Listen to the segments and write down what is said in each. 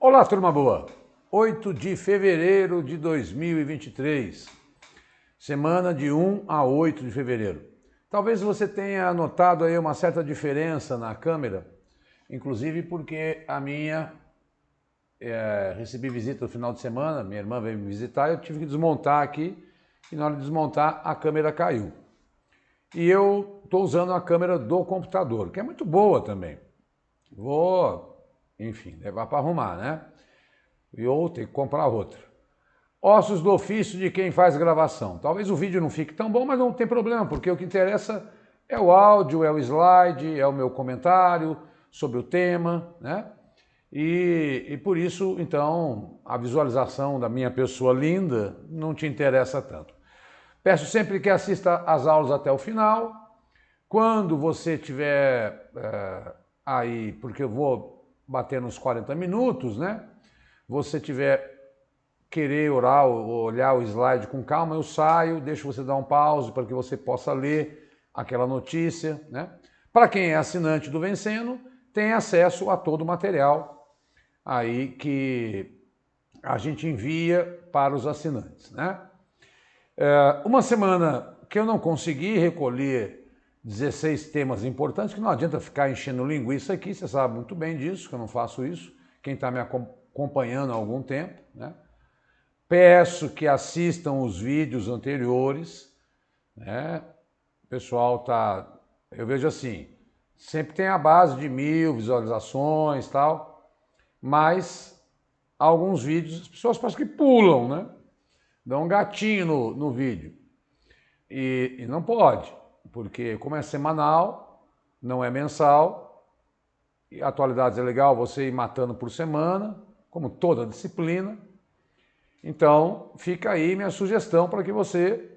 Olá, turma boa! 8 de fevereiro de 2023, semana de 1 a 8 de fevereiro. Talvez você tenha notado aí uma certa diferença na câmera, inclusive porque a minha, recebi visita no final de semana, minha irmã veio me visitar, eu tive que desmontar aqui e na hora de desmontar a câmera caiu. E eu estou usando a câmera do computador, que é muito boa também. Vou, enfim, levar para arrumar, né? E ou ter que comprar outra. Ossos do ofício de quem faz gravação. Talvez o vídeo não fique tão bom, mas não tem problema, porque o que interessa é o áudio, é o slide, é o meu comentário sobre o tema, né? E por isso, então, a visualização da minha pessoa linda não te interessa tanto. Peço sempre que assista às aulas até o final. Quando você tiver aí, porque eu vou bater nos 40 minutos, né? Você tiver querer orar ou olhar o slide com calma, eu saio, deixo você dar um pause para que você possa ler aquela notícia, né? Para quem é assinante do Vencendo, tem acesso a todo o material aí que a gente envia para os assinantes, né? Uma semana que eu não consegui recolher 16 temas importantes, que não adianta ficar enchendo linguiça aqui, você sabe muito bem disso, que eu não faço isso, quem está me acompanhando há algum tempo, né? Peço que assistam os vídeos anteriores, né? O pessoal tá, eu vejo assim, sempre tem a base de 1000 visualizações e tal, mas alguns vídeos as pessoas parece que pulam, né? Dão um gatinho no vídeo. E não pode, porque como é semanal, não é mensal, e atualidades é legal você ir matando por semana, como toda disciplina. Então, fica aí minha sugestão para que você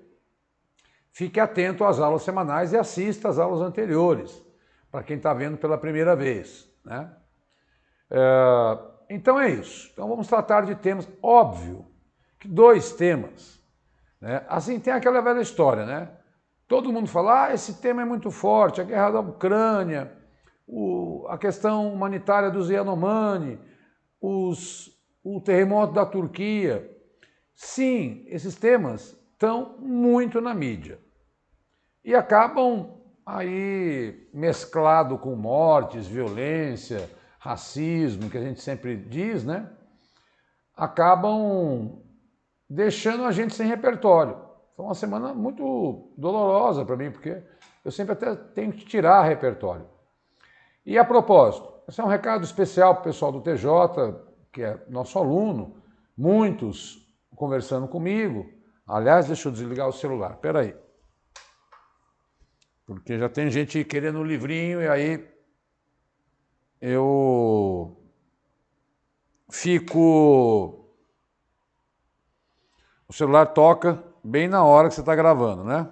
fique atento às aulas semanais e assista às aulas anteriores, para quem está vendo pela primeira vez, né? Então é isso. Então vamos tratar de temas, óbvio, que 2 temas, né? Assim, tem aquela velha história, né? Todo mundo fala, esse tema é muito forte, a guerra da Ucrânia, a questão humanitária dos Yanomami, o terremoto da Turquia. Sim, esses temas estão muito na mídia e acabam aí mesclado com mortes, violência, racismo, que a gente sempre diz, né? Acabam deixando a gente sem repertório. Foi uma semana muito dolorosa para mim, porque eu sempre até tenho que tirar repertório. E a propósito, esse é um recado especial para o pessoal do TJ, que é nosso aluno, muitos conversando comigo. Aliás, deixa eu desligar o celular, espera aí. Porque já tem gente querendo um livrinho e aí eu fico... O celular toca bem na hora que você está gravando, né?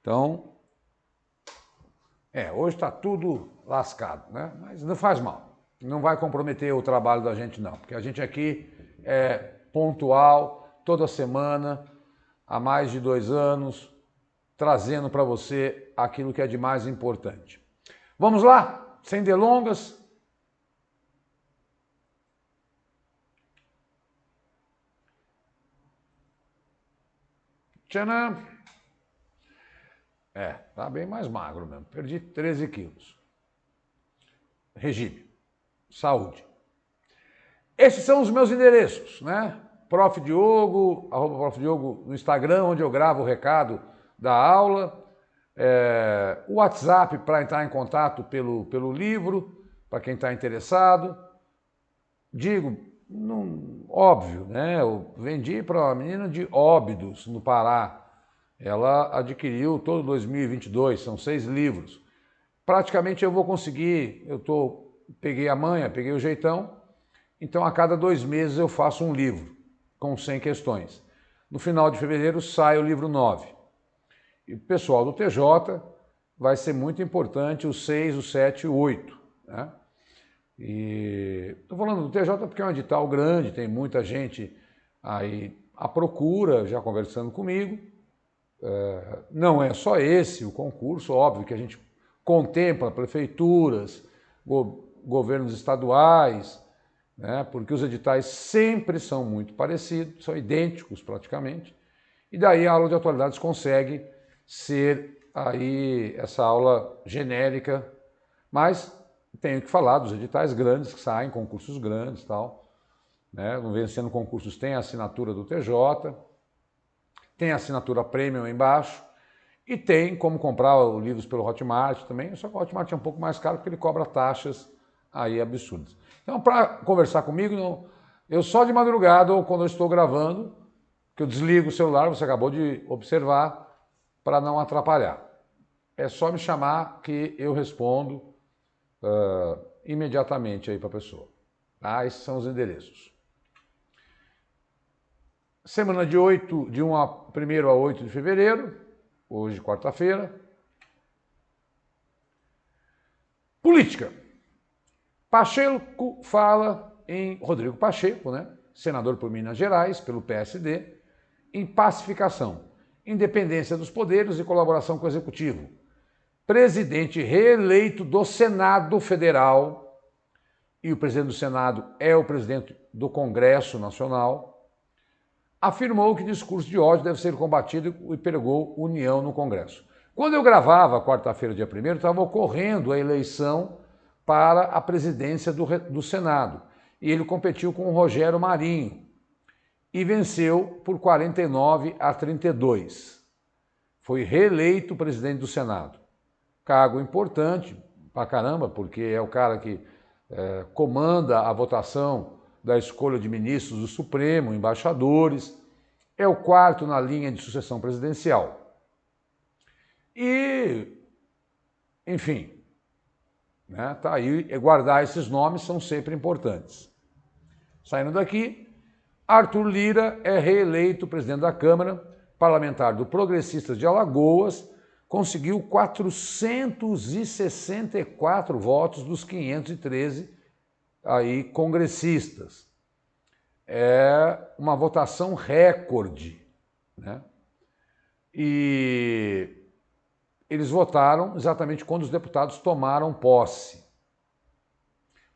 Então, hoje está tudo lascado, né? Mas não faz mal. Não vai comprometer o trabalho da gente não, porque a gente aqui é pontual, toda semana, há mais de 2 anos, trazendo para você aquilo que é de mais importante. Vamos lá? Sem delongas. Tchanã! Tá bem mais magro mesmo. Perdi 13 quilos. Regime. Saúde. Esses são os meus endereços, né? Prof. Diogo, @Prof. Diogo no Instagram, onde eu gravo o recado da aula. O WhatsApp para entrar em contato pelo livro, para quem está interessado. Digo, óbvio, né? Eu vendi para uma menina de Óbidos, no Pará. Ela adquiriu todo 2022, são 6 livros. Praticamente eu vou conseguir, peguei a manha, peguei o jeitão, então a cada 2 meses eu faço um livro, com 100 questões. No final de fevereiro sai o livro 9. E o pessoal do TJ vai ser muito importante o 6, o 7 e o 8, né? E estou falando do TJ porque é um edital grande, tem muita gente aí à procura, já conversando comigo. Não é só esse o concurso, óbvio que a gente contempla prefeituras, governos estaduais, né? Porque os editais sempre são muito parecidos, são idênticos praticamente, e daí a aula de atualidades consegue ser aí essa aula genérica, mas tenho que falar dos editais grandes que saem, concursos grandes e tal, né? No Vencendo Concursos tem a assinatura do TJ, tem a assinatura premium embaixo, e tem como comprar os livros pelo Hotmart também, só que o Hotmart é um pouco mais caro porque ele cobra taxas aí absurdas. Então, para conversar comigo, eu só de madrugada ou quando eu estou gravando, que eu desligo o celular, você acabou de observar, para não atrapalhar. É só me chamar que eu respondo imediatamente aí para a pessoa. Tá? Esses são os endereços. Semana de 1 a 8 de fevereiro, hoje quarta-feira. Política. Pacheco fala em Rodrigo Pacheco, né? Senador por Minas Gerais, pelo PSD, em pacificação, independência dos poderes e colaboração com o Executivo. Presidente reeleito do Senado Federal, e o presidente do Senado é o presidente do Congresso Nacional, afirmou que discurso de ódio deve ser combatido e pregou união no Congresso. Quando eu gravava, quarta-feira, dia 1º, estava ocorrendo a eleição para a presidência do Senado. E ele competiu com o Rogério Marinho e venceu por 49 a 32. Foi reeleito presidente do Senado. Cargo importante pra caramba, porque é o cara que comanda a votação da escolha de ministros do Supremo, embaixadores, é o quarto na linha de sucessão presidencial. E, enfim, né, tá aí, guardar esses nomes são sempre importantes. Saindo daqui, Arthur Lira é reeleito presidente da Câmara, parlamentar do Progressistas de Alagoas, conseguiu 464 votos dos 513 aí congressistas. É uma votação recorde, né? E eles votaram exatamente quando os deputados tomaram posse.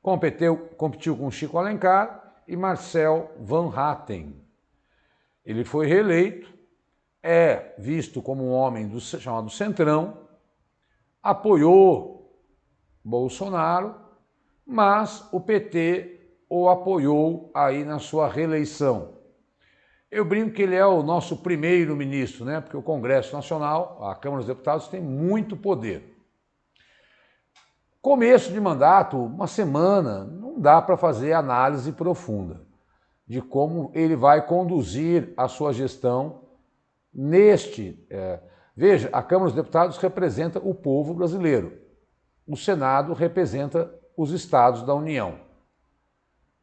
Competiu com Chico Alencar e Marcel Van Hatten. Ele foi reeleito, é visto como um homem chamado Centrão, apoiou Bolsonaro, mas o PT o apoiou aí na sua reeleição. Eu brinco que ele é o nosso primeiro-ministro, né? Porque o Congresso Nacional, a Câmara dos Deputados, tem muito poder. Começo de mandato, uma semana, não dá para fazer análise profunda de como ele vai conduzir a sua gestão veja, a Câmara dos Deputados representa o povo brasileiro. O Senado representa os estados da União.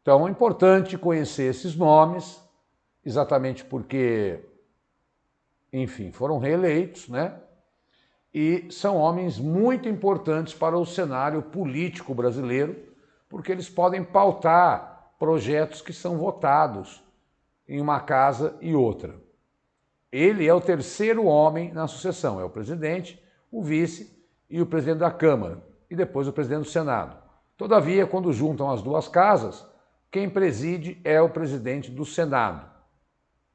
Então é importante conhecer esses nomes, exatamente porque, enfim, foram reeleitos, né? E são homens muito importantes para o cenário político brasileiro, porque eles podem pautar projetos que são votados em uma casa e outra. Ele é o terceiro homem na sucessão, é o presidente, o vice e o presidente da Câmara, e depois o presidente do Senado. Todavia, quando juntam as duas casas, quem preside é o presidente do Senado,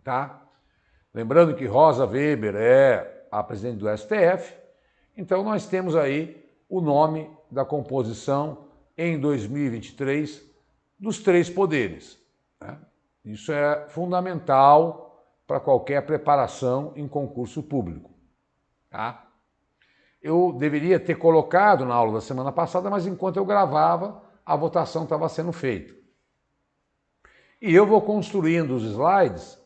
tá? Lembrando que Rosa Weber é a presidente do STF, então nós temos aí o nome da composição em 2023 dos três poderes, né? Isso é fundamental para qualquer preparação em concurso público, tá? Eu deveria ter colocado na aula da semana passada, mas enquanto eu gravava, a votação estava sendo feita. E eu vou construindo os slides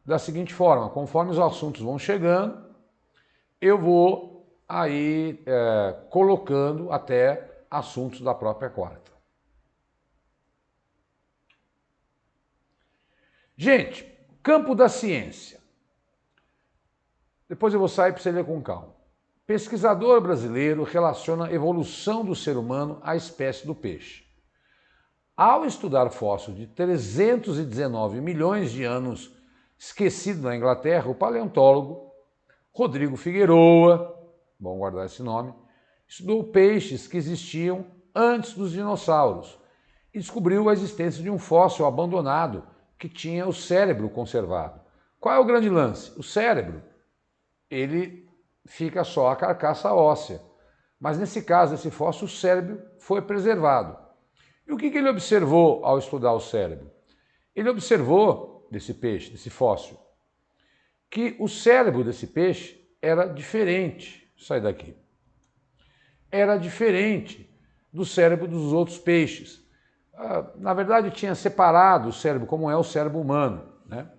da seguinte forma: conforme os assuntos vão chegando, eu vou aí colocando até assuntos da própria quarta. Gente, campo da ciência. Depois eu vou sair para você ler com calma. Pesquisador brasileiro relaciona a evolução do ser humano à espécie do peixe. Ao estudar fóssil de 319 milhões de anos esquecido na Inglaterra, o paleontólogo Rodrigo Figueroa, vamos guardar esse nome, estudou peixes que existiam antes dos dinossauros e descobriu a existência de um fóssil abandonado que tinha o cérebro conservado. Qual é o grande lance? O cérebro, ele fica só a carcaça óssea, mas nesse caso, esse fóssil, o cérebro foi preservado. E o que ele observou ao estudar o cérebro? Ele observou desse peixe, desse fóssil, que o cérebro desse peixe era diferente. Sai daqui. Era diferente do cérebro dos outros peixes. Na verdade, tinha separado o cérebro, como é o cérebro humano, né?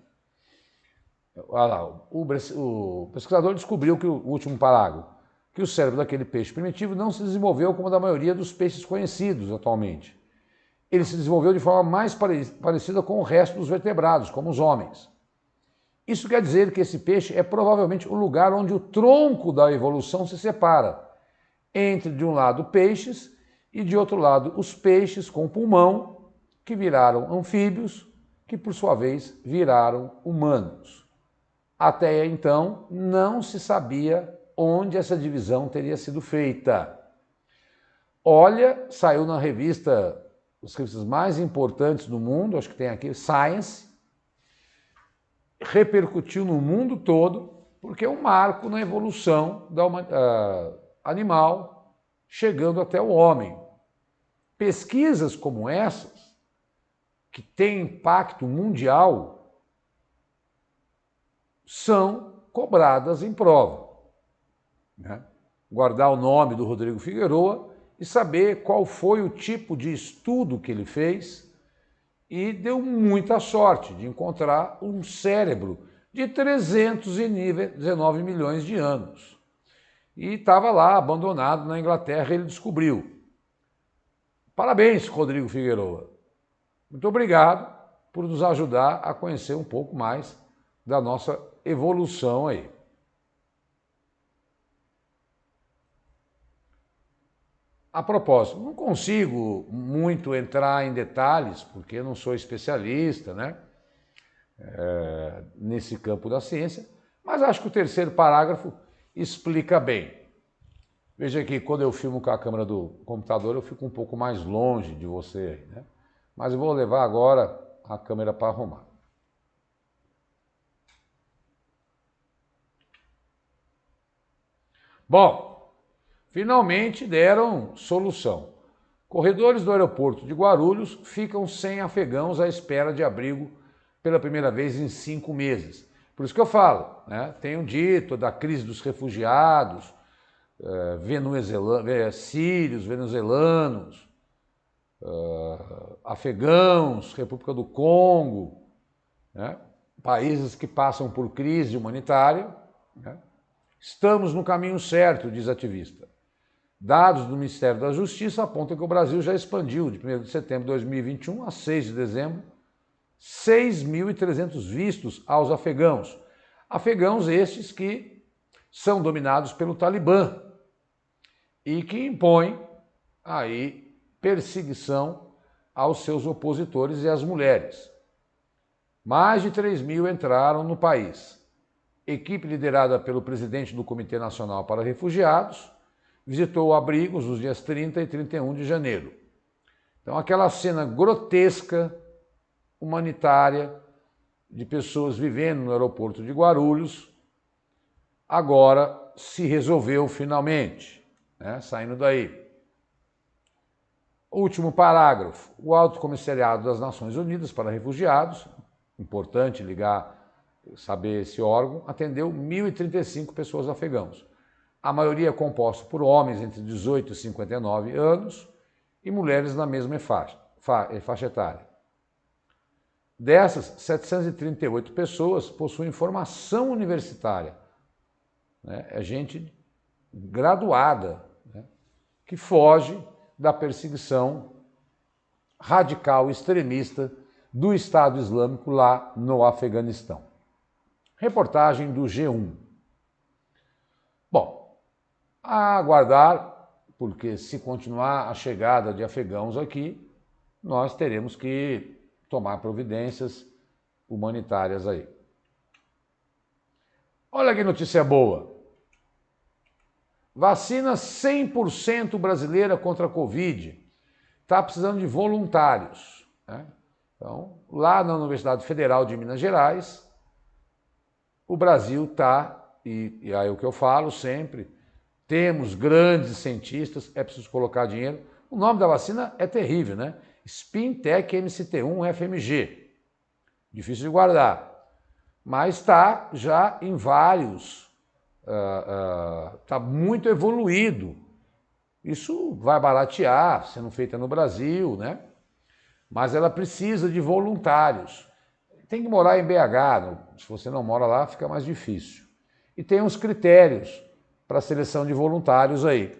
O pesquisador descobriu que o último parágrafo, que o cérebro daquele peixe primitivo não se desenvolveu como a da maioria dos peixes conhecidos atualmente. Ele se desenvolveu de forma mais parecida com o resto dos vertebrados, como os homens. Isso quer dizer que esse peixe é provavelmente o lugar onde o tronco da evolução se separa, entre, de um lado, peixes e, de outro lado, os peixes com pulmão, que viraram anfíbios, que, por sua vez, viraram humanos. Até então, não se sabia onde essa divisão teria sido feita. Olha, saiu na revista, as revistas mais importantes do mundo, acho que tem aqui, Science, repercutiu no mundo todo, porque é um marco na evolução da animal, chegando até o homem. Pesquisas como essas, que têm impacto mundial, são cobradas em prova, né? Guardar o nome do Rodrigo Figueroa e saber qual foi o tipo de estudo que ele fez, e deu muita sorte de encontrar um cérebro de 319 milhões de anos. E estava lá, abandonado na Inglaterra, ele descobriu. Parabéns, Rodrigo Figueroa. Muito obrigado por nos ajudar a conhecer um pouco mais da nossa evolução aí. A propósito, não consigo muito entrar em detalhes, porque eu não sou especialista, né, nesse campo da ciência, mas acho que o terceiro parágrafo explica bem. Veja que quando eu filmo com a câmera do computador, eu fico um pouco mais longe de você, né? Mas eu vou levar agora a câmera para arrumar. Bom, finalmente deram solução. Corredores do aeroporto de Guarulhos ficam sem afegãos à espera de abrigo pela primeira vez em 5 meses. Por isso que eu falo, né? Tenho dito da crise dos refugiados, sírios, venezuelanos, afegãos, República do Congo, né? Países que passam por crise humanitária, né? Estamos no caminho certo, diz ativista. Dados do Ministério da Justiça apontam que o Brasil já expandiu, de 1º de setembro de 2021 a 6 de dezembro, 6.300 vistos aos afegãos. Afegãos estes que são dominados pelo Talibã e que impõem aí perseguição aos seus opositores e às mulheres. Mais de 3.000 entraram no país. Equipe liderada pelo presidente do Comitê Nacional para Refugiados visitou abrigos nos dias 30 e 31 de janeiro. Então, aquela cena grotesca, humanitária, de pessoas vivendo no aeroporto de Guarulhos, agora se resolveu finalmente, né? Saindo daí. Último parágrafo. O Alto Comissariado das Nações Unidas para Refugiados, importante saber esse órgão, atendeu 1.035 pessoas afegãos. A maioria composta por homens entre 18 e 59 anos e mulheres na mesma faixa etária. Dessas, 738 pessoas possuem formação universitária, né? É gente graduada, né? Que foge da perseguição radical extremista do Estado Islâmico lá no Afeganistão. Reportagem do G1. Bom, a aguardar, porque se continuar a chegada de afegãos aqui, nós teremos que tomar providências humanitárias aí. Olha que notícia boa. Vacina 100% brasileira contra a Covid está precisando de voluntários, né? Então, lá na Universidade Federal de Minas Gerais, o Brasil está, e aí o que eu falo sempre, temos grandes cientistas, é preciso colocar dinheiro. O nome da vacina é terrível, né? Spintec MCT1 FMG. Difícil de guardar. Mas está já em vários, está muito evoluído. Isso vai baratear, sendo feita no Brasil, né? Mas ela precisa de voluntários. Tem que morar em BH, se você não mora lá, fica mais difícil. E tem uns critérios para a seleção de voluntários aí,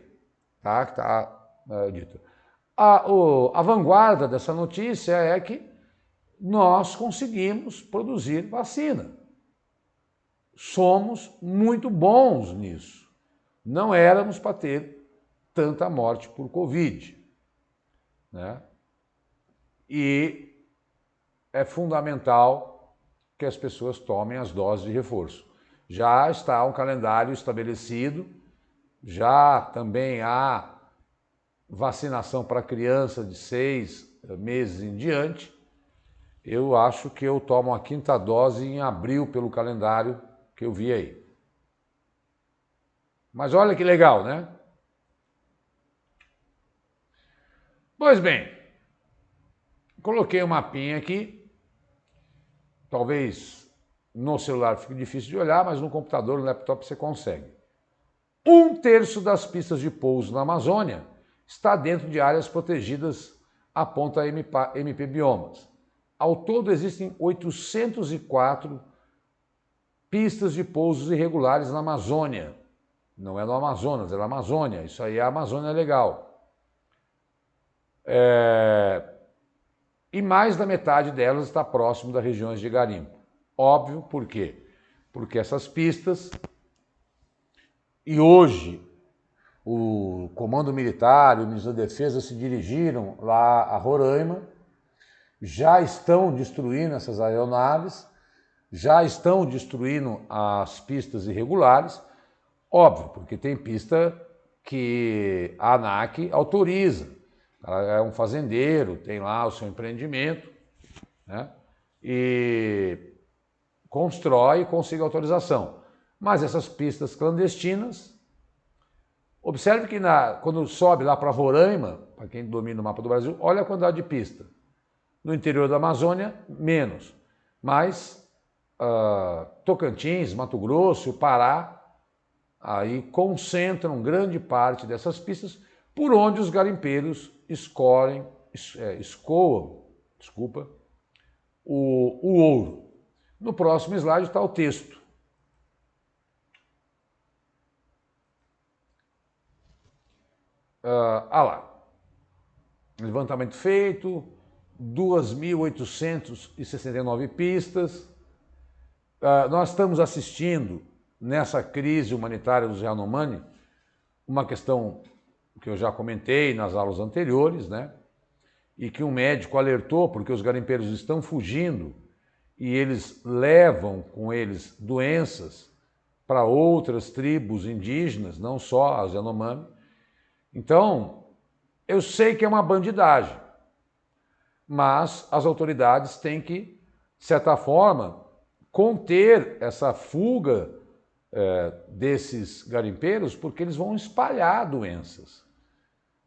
tá? Que está dito. A vanguarda dessa notícia é que nós conseguimos produzir vacina. Somos muito bons nisso. Não éramos para ter tanta morte por Covid, né? E é fundamental que as pessoas tomem as doses de reforço. Já está um calendário estabelecido, já também há vacinação para criança de 6 meses em diante. Eu acho que eu tomo a 5ª dose em abril pelo calendário que eu vi aí. Mas olha que legal, né? Pois bem, coloquei um mapinha aqui, talvez no celular fique difícil de olhar, mas no computador, no laptop você consegue. 1/3 das pistas de pouso na Amazônia está dentro de áreas protegidas, aponta a MP Biomas. Ao todo existem 804 pistas de pousos irregulares na Amazônia. Não é no Amazonas, é na Amazônia. Isso aí é a Amazônia legal. E mais da metade delas está próximo das regiões de garimpo. Óbvio, por quê? Porque essas pistas, e hoje o Comando Militar e o Ministério da Defesa se dirigiram lá a Roraima, já estão destruindo essas aeronaves, já estão destruindo as pistas irregulares, óbvio, porque tem pista que a ANAC autoriza. Ela é um fazendeiro, tem lá o seu empreendimento, né? E constrói e consegue autorização. Mas essas pistas clandestinas, observe que quando sobe lá para Roraima, para quem domina o mapa do Brasil, olha a quantidade de pista. No interior da Amazônia, menos. Mas Tocantins, Mato Grosso, Pará, aí concentram grande parte dessas pistas por onde os garimpeiros escoam o ouro. No próximo slide está o texto. Lá. Levantamento feito, 2.869 pistas. Nós estamos assistindo, nessa crise humanitária dos Yanomami, uma questão que eu já comentei nas aulas anteriores, né? E que um médico alertou, porque os garimpeiros estão fugindo e eles levam com eles doenças para outras tribos indígenas, não só as Yanomami. Então, eu sei que é uma bandidagem, mas as autoridades têm que, de certa forma, conter essa fuga desses garimpeiros, porque eles vão espalhar doenças,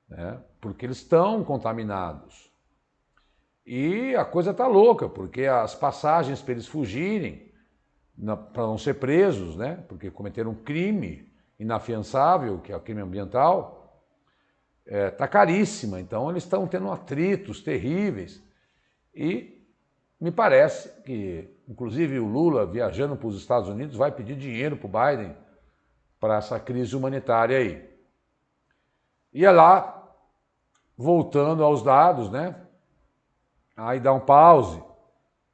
né? Porque eles estão contaminados. E a coisa está louca, porque as passagens para eles fugirem, para não ser presos, né? Porque cometeram um crime inafiançável, que é o crime ambiental, está caríssima. Então eles estão tendo atritos terríveis. E me parece que, inclusive, o Lula, viajando para os Estados Unidos, vai pedir dinheiro para o Biden para essa crise humanitária aí. E é lá, voltando aos dados, né? Aí dá um pause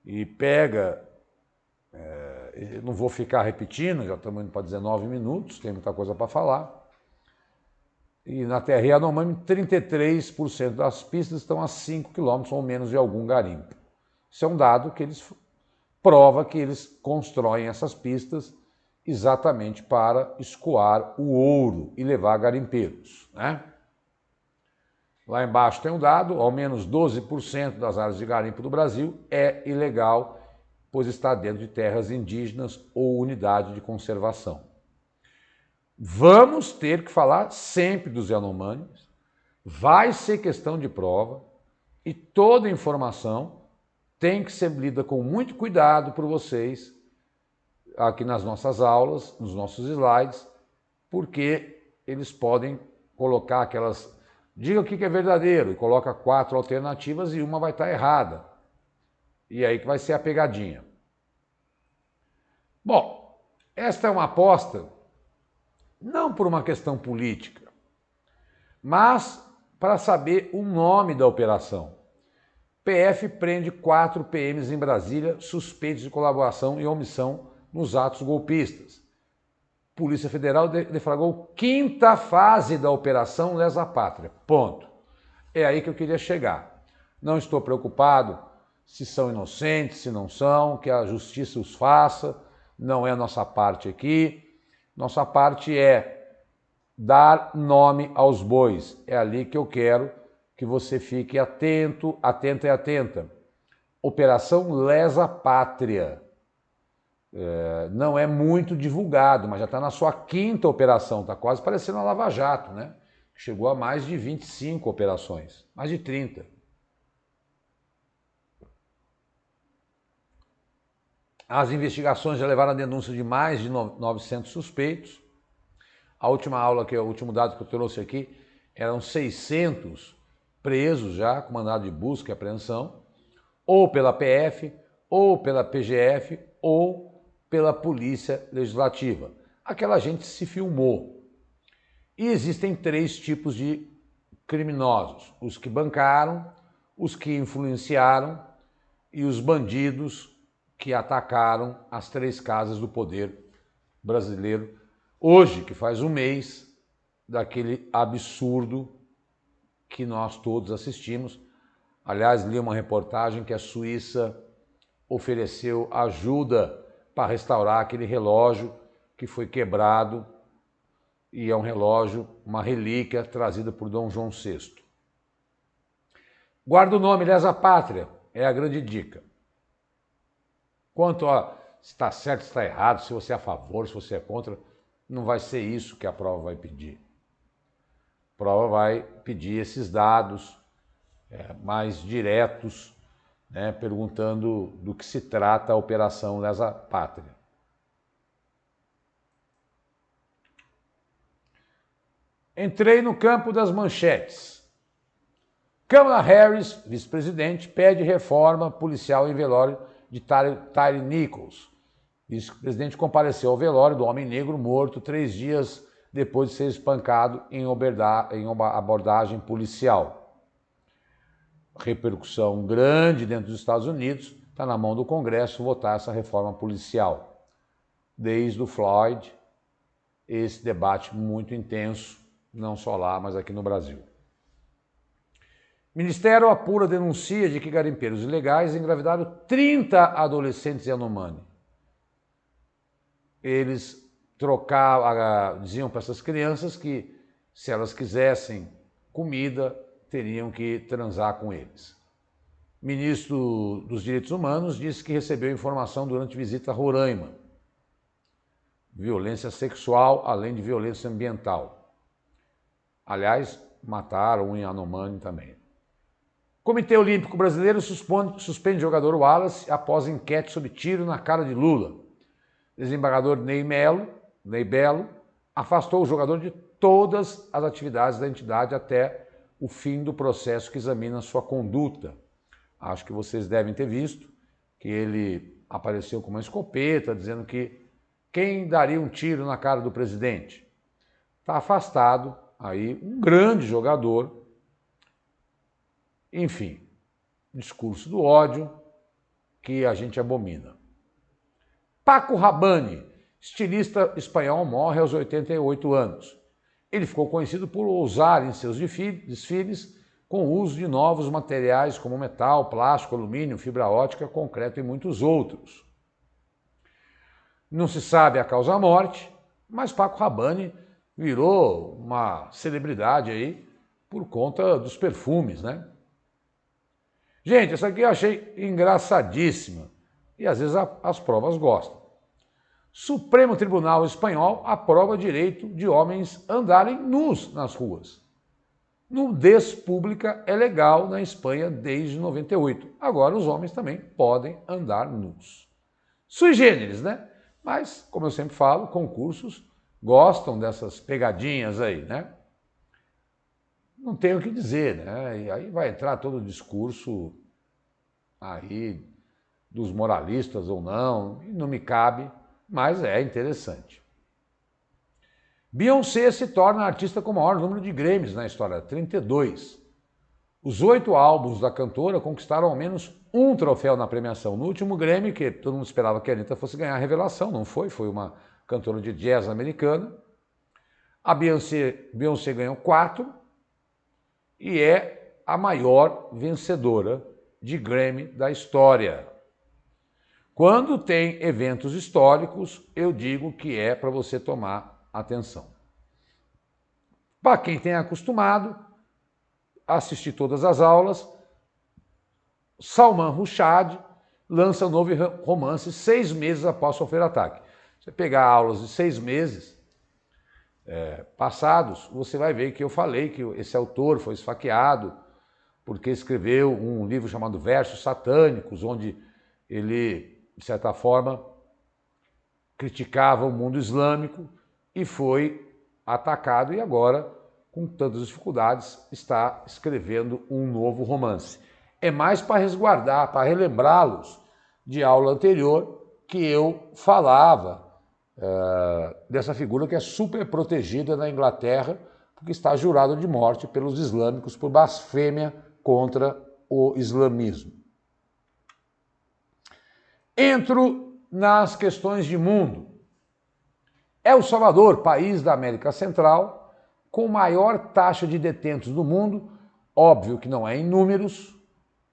e pega, eu não vou ficar repetindo, já estamos indo para 19 minutos, tem muita coisa para falar. E na terra Yanomami, 33% das pistas estão a 5 quilômetros ou menos de algum garimpo. Isso é um dado que prova que eles constroem essas pistas exatamente para escoar o ouro e levar garimpeiros, né? Lá embaixo tem um dado, ao menos 12% das áreas de garimpo do Brasil é ilegal, pois está dentro de terras indígenas ou unidade de conservação. Vamos ter que falar sempre dos Yanomamis, vai ser questão de prova e toda informação tem que ser lida com muito cuidado por vocês aqui nas nossas aulas, nos nossos slides, porque eles podem colocar aquelas... Diga o que é verdadeiro e coloca 4 alternativas e uma vai estar errada. E aí que vai ser a pegadinha. Bom, esta é uma aposta não por uma questão política, mas para saber o nome da operação. PF prende 4 PMs em Brasília suspeitos de colaboração e omissão nos atos golpistas. Polícia Federal deflagrou 5ª fase da Operação Lesa Pátria. Ponto. É aí que eu queria chegar. Não estou preocupado se são inocentes, se não são, que a justiça os faça. Não é a nossa parte aqui. Nossa parte é dar nome aos bois. É ali que eu quero que você fique atento, atenta e atenta. Operação Lesa Pátria. Não é muito divulgado, mas já está na sua 5ª operação, está quase parecendo a Lava Jato, né? Chegou a mais de 25 operações, mais de 30. As investigações já levaram a denúncia de mais de 900 suspeitos. A última aula, o último dado que eu trouxe aqui, eram 600 presos já, com mandado de busca e apreensão, ou pela PF, ou pela PGF, ou pela Polícia Legislativa. Aquela gente se filmou. E existem 3 tipos de criminosos: os que bancaram, os que influenciaram e os bandidos que atacaram as 3 casas do poder brasileiro. Hoje, que faz um mês daquele absurdo que nós todos assistimos. Aliás, li uma reportagem que a Suíça ofereceu ajuda para restaurar aquele relógio que foi quebrado e é um relógio, uma relíquia trazida por Dom João VI. Guarda o nome, Lesa Pátria, é a grande dica. Quanto a se está certo, se está errado, se você é a favor, se você é contra, não vai ser isso que a prova vai pedir. A prova vai pedir esses dados mais diretos, né, perguntando do que se trata a Operação Lesa Pátria. Entrei no campo das manchetes. Kamala Harris, vice-presidente, pede reforma policial em velório de Tyre Nichols. O vice-presidente compareceu ao velório do homem negro morto 3 dias depois de ser espancado em uma abordagem policial. Repercussão grande dentro dos Estados Unidos, está na mão do Congresso votar essa reforma policial. Desde o Floyd, esse debate muito intenso, não só lá, mas aqui no Brasil. Ministério apura denuncia de que garimpeiros ilegais engravidaram 30 adolescentes Yanomami. Eles diziam para essas crianças que, se elas quisessem comida, teriam que transar com eles. O ministro dos Direitos Humanos disse que recebeu informação durante visita a Roraima. Violência sexual, além de violência ambiental. Aliás, mataram um Yanomami também. Comitê Olímpico Brasileiro suspende jogador Wallace após enquete sobre tiro na cara de Lula. Desembargador Ney Belo afastou o jogador de todas as atividades da entidade até o fim do processo que examina sua conduta. Acho que vocês devem ter visto que ele apareceu com uma escopeta, dizendo que quem daria um tiro na cara do presidente? Está afastado aí um grande jogador. Enfim, discurso do ódio que a gente abomina. Paco Rabanne, estilista espanhol, morre aos 88 anos. Ele ficou conhecido por ousar em seus desfiles com o uso de novos materiais como metal, plástico, alumínio, fibra ótica, concreto e muitos outros. Não se sabe a causa da morte, mas Paco Rabanne virou uma celebridade aí por conta dos perfumes, né? Gente, essa aqui eu achei engraçadíssima e às vezes as provas gostam. Supremo Tribunal Espanhol aprova direito de homens andarem nus nas ruas. Nudez pública é legal na Espanha desde 98. Agora os homens também podem andar nus. Sui generis, né? Mas, como eu sempre falo, concursos gostam dessas pegadinhas aí, né? Não tem o que dizer, né? E aí vai entrar todo o discurso aí dos moralistas ou não, e não me cabe, mas é interessante. Beyoncé se torna a artista com o maior número de Grammys na história, 32. Os 8 álbuns da cantora conquistaram ao menos um troféu na premiação. No último Grammy, que todo mundo esperava que a Anitta fosse ganhar a revelação, não foi, foi uma cantora de jazz americana. A Beyoncé ganhou 4 e é a maior vencedora de Grammy da história. Quando tem eventos históricos, eu digo que é para você tomar atenção. Para quem tem acostumado a assistir todas as aulas, Salman Rushdie lança um novo romance 6 meses após sofrer ataque. Você pegar aulas de 6 meses passados, você vai ver que eu falei que esse autor foi esfaqueado porque escreveu um livro chamado Versos Satânicos, onde ele, de certa forma, criticava o mundo islâmico e foi atacado e agora, com tantas dificuldades, está escrevendo um novo romance. É mais para resguardar, para relembrá-los de aula anterior que eu falava dessa figura que é super protegida na Inglaterra, porque está jurado de morte pelos islâmicos por blasfêmia contra o islamismo. Entro nas questões de mundo. El Salvador, país da América Central, com maior taxa de detentos do mundo, óbvio que não é em números,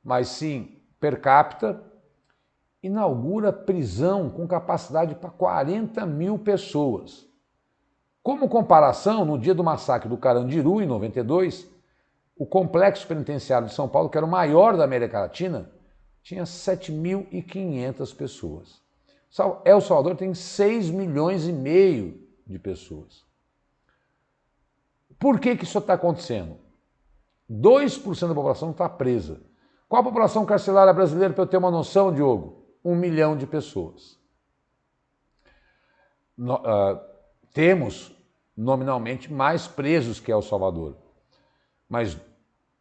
mas sim per capita, inaugura prisão com capacidade para 40 mil pessoas. Como comparação, no dia do massacre do Carandiru, em 92, o complexo penitenciário de São Paulo, que era o maior da América Latina, tinha 7.500 pessoas. El Salvador tem 6,5 milhões de pessoas. Por que isso está acontecendo? 2% da população está presa. Qual a população carcerária brasileira, para eu ter uma noção, Diogo? 1 milhão de pessoas. Temos, nominalmente, mais presos que El Salvador. Mas,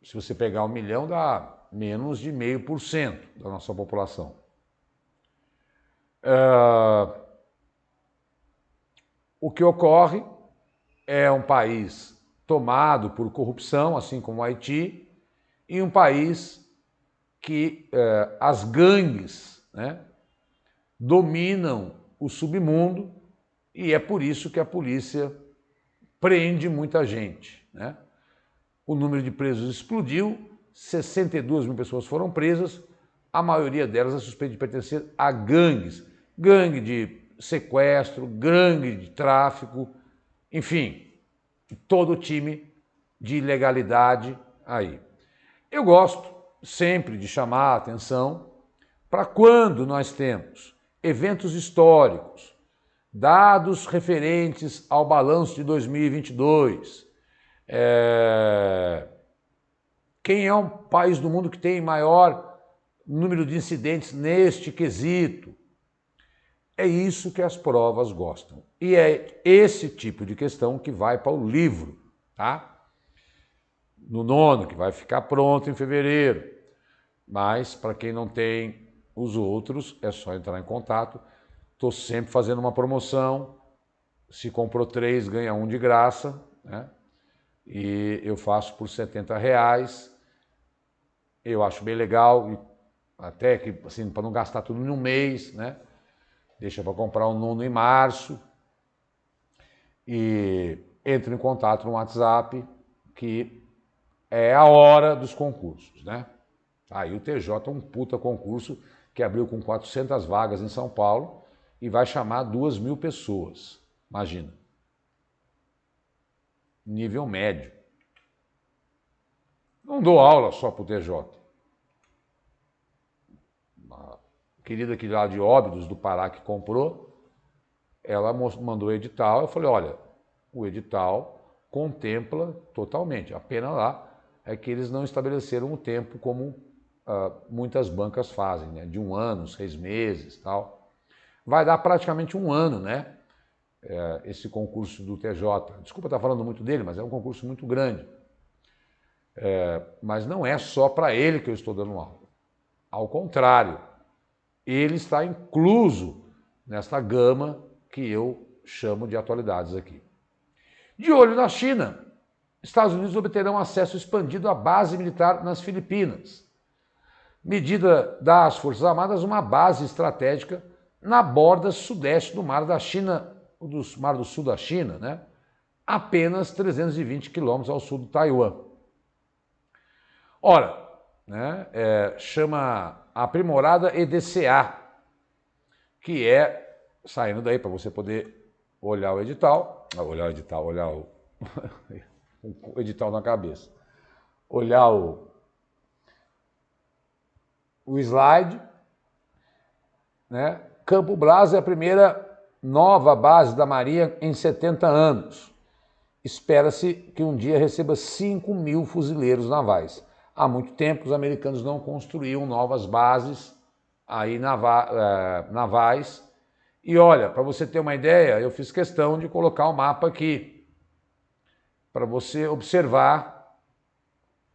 se você pegar 1 milhão, dá menos de 0,5% da nossa população. O que ocorre é um país tomado por corrupção, assim como o Haiti, e um país que as gangues, né, dominam o submundo e é por isso que a polícia prende muita gente, né? O número de presos explodiu, 62 mil pessoas foram presas, a maioria delas é suspeita de pertencer a gangues, gangue de sequestro, gangue de tráfico, enfim, todo time de ilegalidade aí. Eu gosto sempre de chamar a atenção para quando nós temos eventos históricos, dados referentes ao balanço de 2022, quem é o país do mundo que tem maior número de incidentes neste quesito? É isso que as provas gostam. E é esse tipo de questão que vai para o livro, tá? No 9º, que vai ficar pronto em fevereiro. Mas, para quem não tem os outros, é só entrar em contato. Estou sempre fazendo uma promoção. Se comprou 3, ganha 1 de graça, né? E eu faço por R$70. Eu acho bem legal, e até que, assim, para não gastar tudo em um mês, né? Deixa para comprar um nono em março. E entre em contato no WhatsApp, que é a hora dos concursos, né? Aí o TJ é um puta concurso que abriu com 400 vagas em São Paulo e vai chamar 2.000 pessoas. Imagina. Nível médio. Não dou aula só para o TJ. Uma querida aqui lá de Óbidos, do Pará, que comprou, ela mandou o edital, eu falei, olha, o edital contempla totalmente, a pena lá é que eles não estabeleceram o tempo como muitas bancas fazem, né? De 1 ano, 6 meses, tal. Vai dar praticamente 1 ano, né? Esse concurso do TJ. Desculpa estar falando muito dele, mas é um concurso muito grande. Mas não é só para ele que eu estou dando aula. Ao contrário, ele está incluso nesta gama que eu chamo de atualidades aqui. De olho na China, Estados Unidos obterão acesso expandido à base militar nas Filipinas. Medida das Forças Armadas uma base estratégica na borda sudeste do Mar da China, do Mar do Sul da China, né? Apenas 320 quilômetros ao sul do Taiwan. Ora, né, chama aprimorada EDCA, que é, saindo daí para você poder olhar o edital, olhar o edital na cabeça, olhar o slide, né? Campo Braz é a primeira nova base da Marinha em 70 anos. Espera-se que um dia receba 5.000 fuzileiros navais. Há muito tempo os americanos não construíam novas bases aí navais. E olha, para você ter uma ideia, eu fiz questão de colocar o mapa aqui, para você observar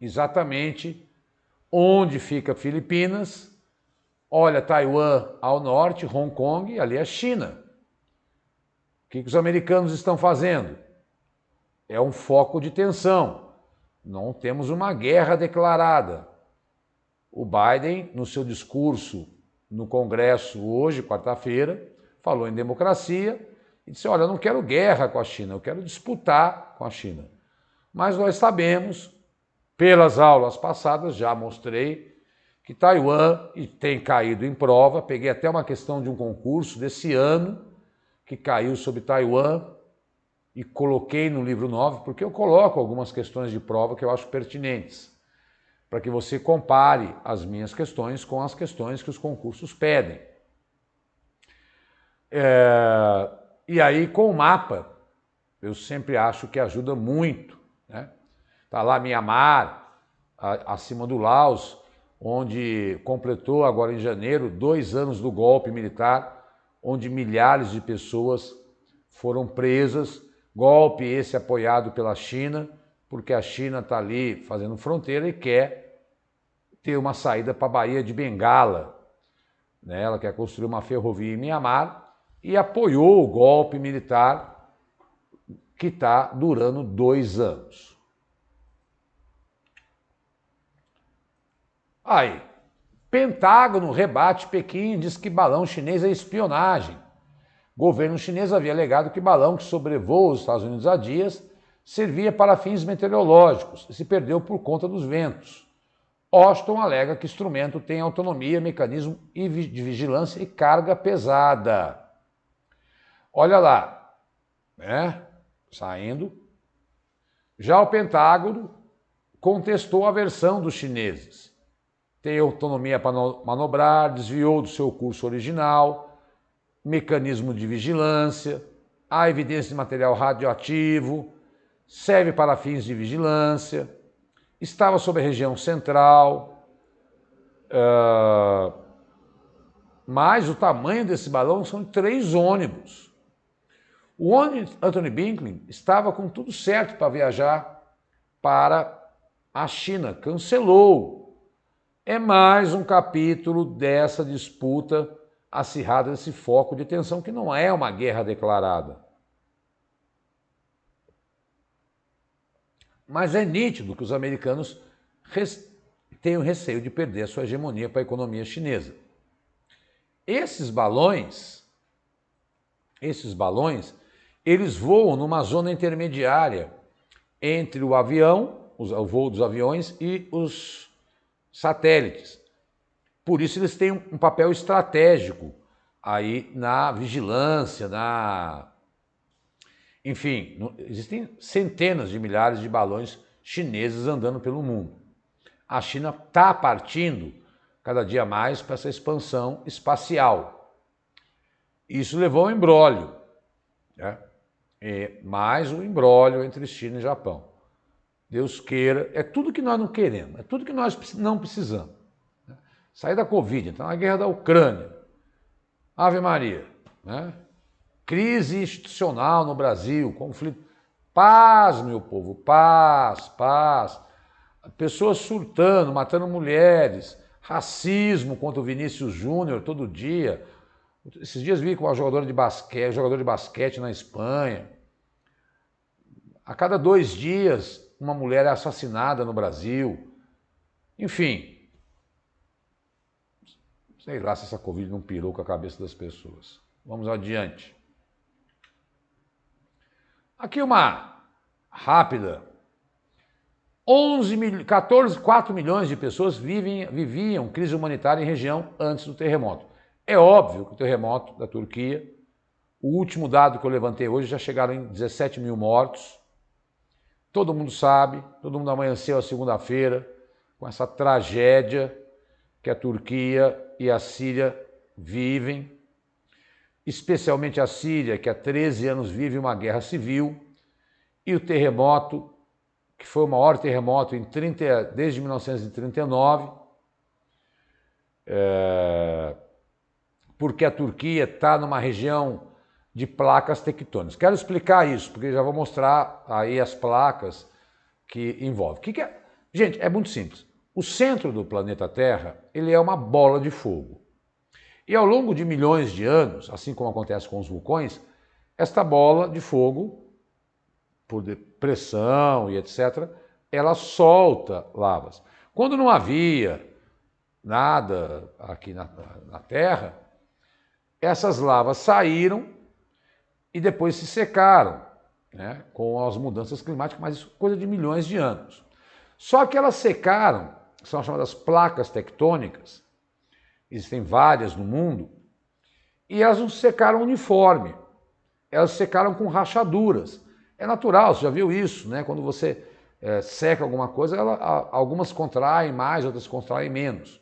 exatamente onde fica Filipinas. Olha, Taiwan ao norte, Hong Kong, ali é a China. O que os americanos estão fazendo? É um foco de tensão. Não temos uma guerra declarada. O Biden, no seu discurso no Congresso hoje, quarta-feira, falou em democracia e disse, olha, eu não quero guerra com a China, eu quero disputar com a China. Mas nós sabemos, pelas aulas passadas, já mostrei, que Taiwan tem caído em prova. Peguei até uma questão de um concurso desse ano, que caiu sobre Taiwan, e coloquei no livro 9, porque eu coloco algumas questões de prova que eu acho pertinentes, para que você compare as minhas questões com as questões que os concursos pedem. E aí, com o mapa, eu sempre acho que ajuda muito, né? Tá lá Mianmar, acima do Laos, onde completou agora em janeiro 2 anos do golpe militar, onde milhares de pessoas foram presas. Golpe esse apoiado pela China, porque a China está ali fazendo fronteira e quer ter uma saída para a Baía de Bengala, né? Ela quer construir uma ferrovia em Mianmar e apoiou o golpe militar que está durando 2 anos. Aí, Pentágono rebate Pequim e diz que balão chinês é espionagem. O governo chinês havia alegado que balão que sobrevoa os Estados Unidos há dias servia para fins meteorológicos e se perdeu por conta dos ventos. Washington alega que o instrumento tem autonomia, mecanismo de vigilância e carga pesada. Olha lá, né? Saindo. Já o Pentágono contestou a versão dos chineses. Tem autonomia para manobrar, desviou do seu curso original, mecanismo de vigilância, há evidência de material radioativo, serve para fins de vigilância, estava sobre a região central, mas o tamanho desse balão são 3 ônibus. O Antony Blinken estava com tudo certo para viajar para a China, cancelou. É mais um capítulo dessa disputa acirrada, desse foco de tensão, que não é uma guerra declarada. Mas é nítido que os americanos têm o receio de perder a sua hegemonia para a economia chinesa. Esses balões, eles voam numa zona intermediária entre o avião, o voo dos aviões e os satélites. Por isso eles têm um papel estratégico aí na vigilância, Enfim, existem centenas de milhares de balões chineses andando pelo mundo. a China está partindo cada dia mais para essa expansão espacial. Isso levou ao imbróglio, né? Mais um imbróglio entre China e Japão. Deus queira, é tudo que nós não queremos, é tudo que nós não precisamos. Sair da Covid, então a guerra da Ucrânia, Ave Maria, né? Crise institucional no Brasil, conflito. Paz, meu povo, paz, paz. Pessoas surtando, matando mulheres, racismo contra o Vinícius Júnior todo dia. Esses dias vi com uma jogador de basquete na Espanha. A cada 2 dias, uma mulher é assassinada no Brasil. Enfim, sei lá se essa Covid não pirou com a cabeça das pessoas. Vamos adiante. Aqui uma rápida. 4 milhões de pessoas viviam crise humanitária em região antes do terremoto. É óbvio que o terremoto da Turquia, o último dado que eu levantei hoje, já chegaram em 17 mil mortos. Todo mundo sabe, todo mundo amanheceu a segunda-feira com essa tragédia que a Turquia e a Síria vivem. Especialmente a Síria, que há 13 anos vive uma guerra civil, e o terremoto, que foi o maior terremoto desde 1939, porque a Turquia está numa região de placas tectônicas. Quero explicar isso, porque já vou mostrar aí as placas que envolvem. Gente, é muito simples. O centro do planeta Terra, ele é uma bola de fogo. E ao longo de milhões de anos, assim como acontece com os vulcões, esta bola de fogo, por pressão e etc., ela solta lavas. Quando não havia nada aqui na Terra, essas lavas saíram e depois se secaram, né, com as mudanças climáticas, mas isso é coisa de milhões de anos. Só que elas secaram, são chamadas placas tectônicas, existem várias no mundo, e elas não secaram uniforme, elas secaram com rachaduras. É natural, você já viu isso, né? Quando você seca alguma coisa, algumas contraem mais, outras contraem menos.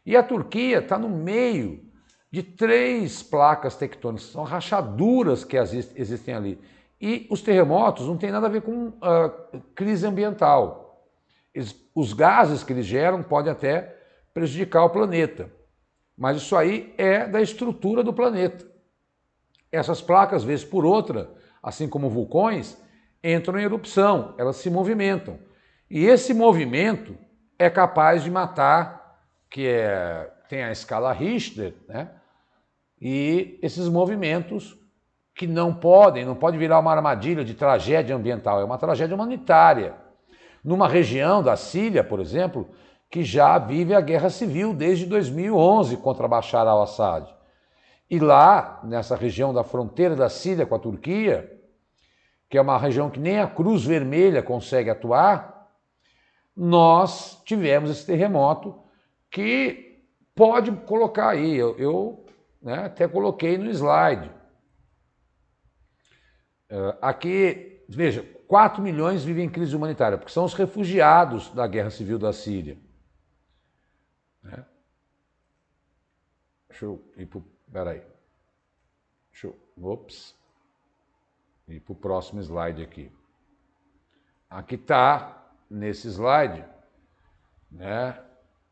E a Turquia está no meio de 3 placas tectônicas, são rachaduras que existem ali. E os terremotos não têm nada a ver com crise ambiental. Os gases que eles geram podem até prejudicar o planeta. Mas isso aí é da estrutura do planeta. Essas placas, vez por outra, assim como vulcões, entram em erupção, elas se movimentam. E esse movimento é capaz de matar, tem a escala Richter, né? E esses movimentos que não pode virar uma armadilha de tragédia ambiental, é uma tragédia humanitária. Numa região da Síria, por exemplo, que já vive a guerra civil desde 2011 contra Bashar al-Assad. E lá, nessa região da fronteira da Síria com a Turquia, que é uma região que nem a Cruz Vermelha consegue atuar, nós tivemos esse terremoto que pode colocar aí, eu até coloquei no slide. Aqui, veja, 4 milhões vivem em crise humanitária, porque são os refugiados da guerra civil da Síria. Deixa eu ir para peraí. Ir para o próximo slide aqui. Aqui está, nesse slide, né,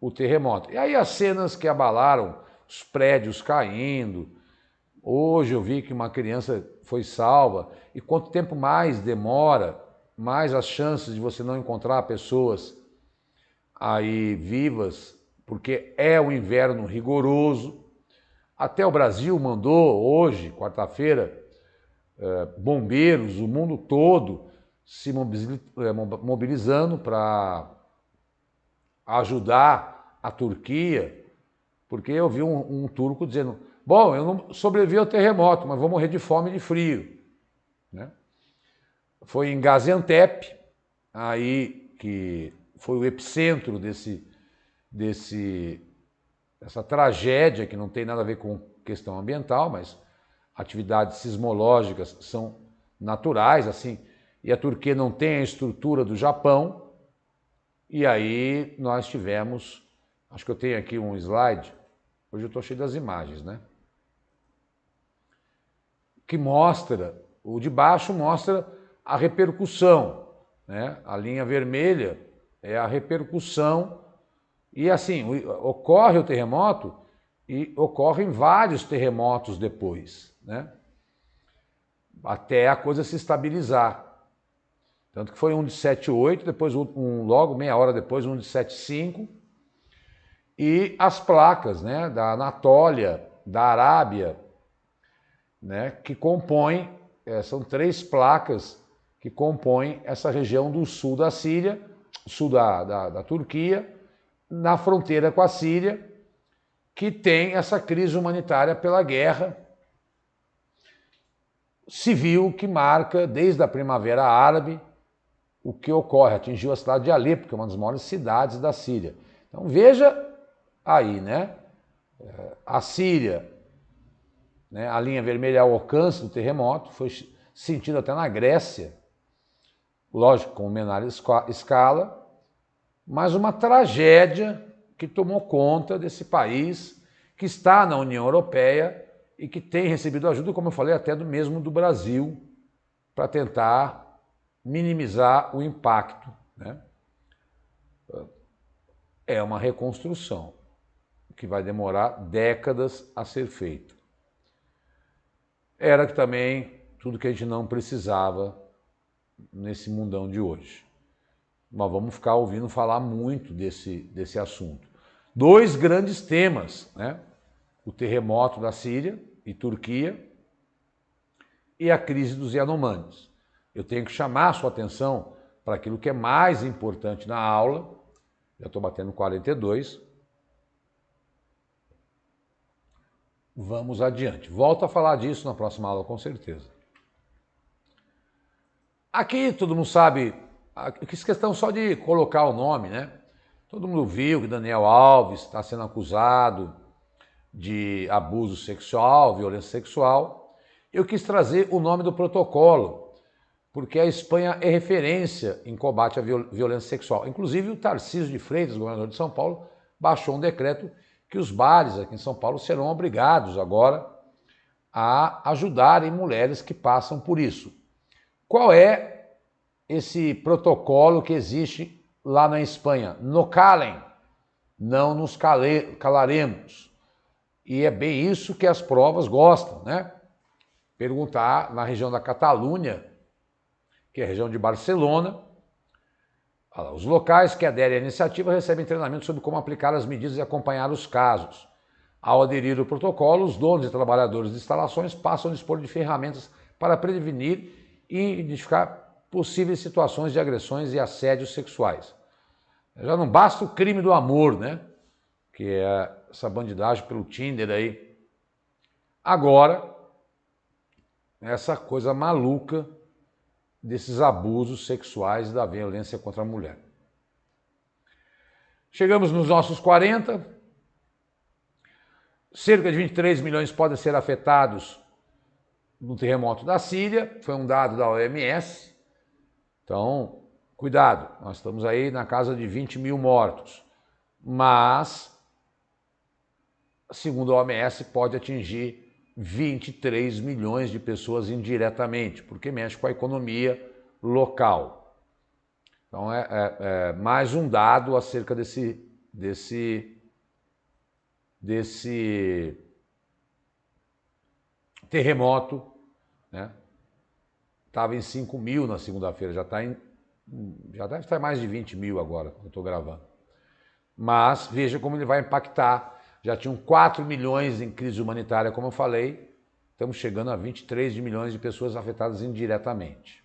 o terremoto. E aí as cenas que abalaram, os prédios caindo. Hoje eu vi que uma criança foi salva. E quanto tempo mais demora, mais as chances de você não encontrar pessoas aí vivas, porque é um inverno rigoroso. Até o Brasil mandou hoje, quarta-feira, bombeiros, o mundo todo, se mobilizando para ajudar a Turquia, porque eu vi um turco dizendo, bom, eu não sobrevivi ao terremoto, mas vou morrer de fome e de frio. Né? Foi em Gaziantep, aí que foi o epicentro dessa tragédia, que não tem nada a ver com questão ambiental, mas atividades sismológicas são naturais, assim, e a Turquia não tem a estrutura do Japão, E aí nós tivemos, acho que eu tenho aqui um slide, hoje eu estou cheio das imagens, né? Que mostra, o de baixo mostra a repercussão, né? A linha vermelha é a repercussão e assim, ocorre o terremoto e ocorrem vários terremotos depois, né? Até a coisa se estabilizar. Tanto que foi um de 7,8, depois logo meia hora depois um de 7,5 e as placas, né, da Anatólia, da Arábia, né, que compõem, são 3 placas que compõem essa região do sul da Síria, sul da Turquia, na fronteira com a Síria, que tem essa crise humanitária pela guerra civil que marca desde a Primavera Árabe o que ocorre, atingiu a cidade de Alepo, que é uma das maiores cidades da Síria. Então veja aí, né? A Síria, né? A linha vermelha é o alcance do terremoto, foi sentido até na Grécia, lógico, com menor escala, mas uma tragédia que tomou conta desse país que está na União Europeia e que tem recebido ajuda, como eu falei, até mesmo do Brasil, para tentar minimizar o impacto, né? É uma reconstrução que vai demorar décadas a ser feita. Era que também tudo que a gente não precisava nesse mundão de hoje. Mas vamos ficar ouvindo falar muito desse assunto. 2 grandes temas, né? O terremoto da Síria e Turquia e a crise dos Yanomamis. Eu tenho que chamar a sua atenção para aquilo que é mais importante na aula. Já estou batendo 42. Vamos adiante. Volto a falar disso na próxima aula, com certeza. Aqui todo mundo sabe, que questão só de colocar o nome, né? Todo mundo viu que Daniel Alves está sendo acusado de abuso sexual, violência sexual. Eu quis trazer o nome do protocolo, porque a Espanha é referência em combate à violência sexual. Inclusive o Tarcísio de Freitas, governador de São Paulo, baixou um decreto que os bares aqui em São Paulo serão obrigados agora a ajudarem mulheres que passam por isso. Qual é esse protocolo que existe lá na Espanha? No calem, não nos calaremos. E é bem isso que as provas gostam, né? Perguntar na região da Catalunha, que é a região de Barcelona, os locais que aderem à iniciativa recebem treinamento sobre como aplicar as medidas e acompanhar os casos. Ao aderir ao protocolo, os donos e trabalhadores de instalações passam a dispor de ferramentas para prevenir e identificar possíveis situações de agressões e assédios sexuais. Já não basta o crime do amor, né? Que é essa bandidagem pelo Tinder aí. Agora, essa coisa maluca desses abusos sexuais e da violência contra a mulher. Chegamos nos nossos 40. Cerca de 23 milhões podem ser afetados no terremoto da Síria. Foi um dado da OMS. Então, cuidado. Nós estamos aí na casa de 20 mil mortos. Mas, segundo a OMS, pode atingir 23 milhões de pessoas indiretamente, porque mexe com a economia local. Então é mais um dado acerca desse terremoto, né? Estava em 5 mil na segunda-feira, já deve estar mais de 20 mil agora, que eu estou gravando. Mas veja como ele vai impactar. Já tinham 4 milhões em crise humanitária, como eu falei, estamos chegando a 23 milhões de pessoas afetadas indiretamente.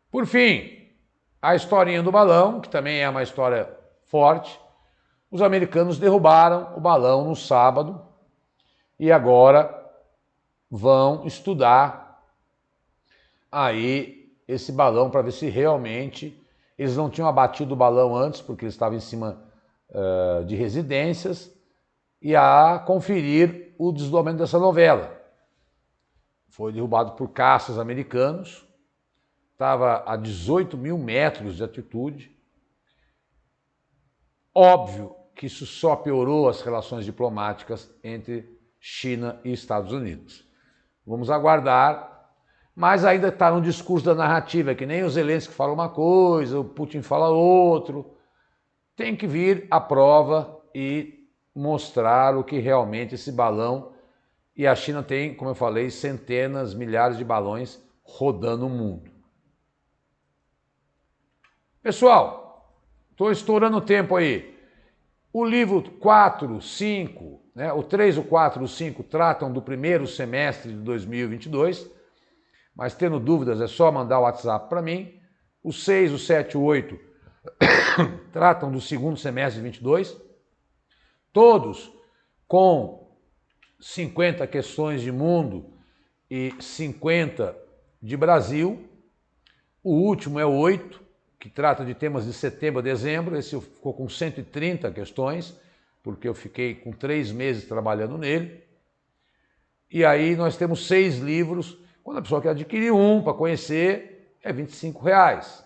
Por fim, a historinha do balão, que também é uma história forte. Os americanos derrubaram o balão no sábado e agora vão estudar aí esse balão para ver se realmente eles não tinham abatido o balão antes, porque eles estavam em cima de residências, e a conferir o desdobramento dessa novela. Foi derrubado por caças americanos, estava a 18 mil metros de altitude. Óbvio que isso só piorou as relações diplomáticas entre China e Estados Unidos. Vamos aguardar, mas ainda está no discurso da narrativa, que nem o Zelensky fala uma coisa, o Putin fala outro. Tem que vir a prova e mostrar o que realmente esse balão, e a China tem, como eu falei, centenas, milhares de balões rodando o mundo. Pessoal, estou estourando o tempo aí. O livro 4, 5, né, o 3, o 4 e o 5 tratam do primeiro semestre de 2022, mas tendo dúvidas é só mandar o WhatsApp para mim. O 6, o 7 e o 8 tratam do segundo semestre de 22, todos com 50 questões de mundo e 50 de Brasil. O último é o 8, que trata de temas de setembro a dezembro. Esse ficou com 130 questões, porque eu fiquei com 3 meses trabalhando nele. E aí nós temos 6 livros. Quando a pessoa quer adquirir um para conhecer, é R$25.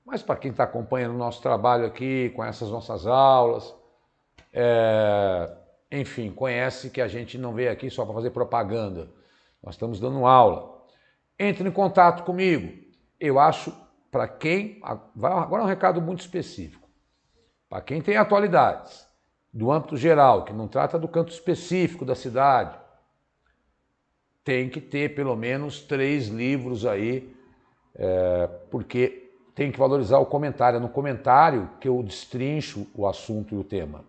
Mas para quem está acompanhando o nosso trabalho aqui, com essas nossas aulas, enfim, conhece que a gente não veio aqui só para fazer propaganda. Nós estamos dando aula. Entre em contato comigo. Eu acho, para quem... Agora é um recado muito específico. Para quem tem atualidades do âmbito geral, que não trata do canto específico da cidade, tem que ter pelo menos 3 livros aí, porque tem que valorizar o comentário. É no comentário que eu destrincho o assunto e o tema.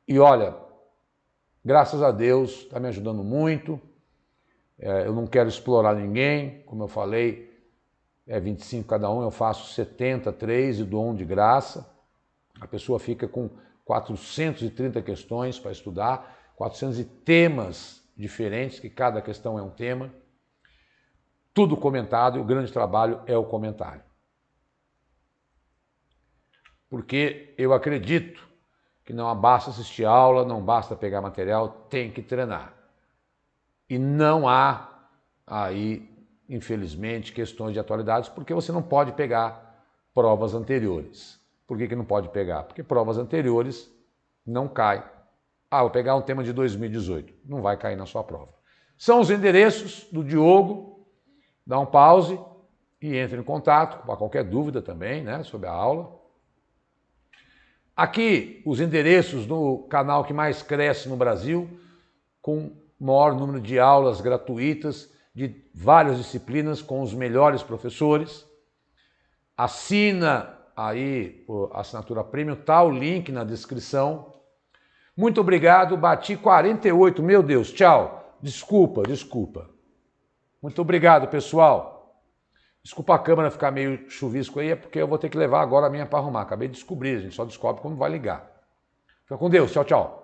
E olha, graças a Deus, está me ajudando muito. Eu não quero explorar ninguém, como eu falei, é 25 cada um, eu faço 73 e dou um de graça. A pessoa fica com 430 questões para estudar, 400 temas diferentes, que cada questão é um tema. Tudo comentado, e o grande trabalho é o comentário. Porque eu acredito que não basta assistir aula, não basta pegar material, tem que treinar. E não há aí, infelizmente, questões de atualidades, porque você não pode pegar provas anteriores. Por que não pode pegar? Porque provas anteriores não caem. Vou pegar um tema de 2018. Não vai cair na sua prova. São os endereços do Diogo. Dá um pause e entre em contato para qualquer dúvida também, né, sobre a aula. Aqui, os endereços do canal que mais cresce no Brasil, com o maior número de aulas gratuitas de várias disciplinas com os melhores professores. Assina aí a assinatura premium, tá o link na descrição. Muito obrigado, bati 48, meu Deus, tchau. Desculpa. Muito obrigado, pessoal. Desculpa a câmera ficar meio chuvisco aí, é porque eu vou ter que levar agora a minha para arrumar. Acabei de descobrir, a gente só descobre quando vai ligar. Fica com Deus, tchau, tchau.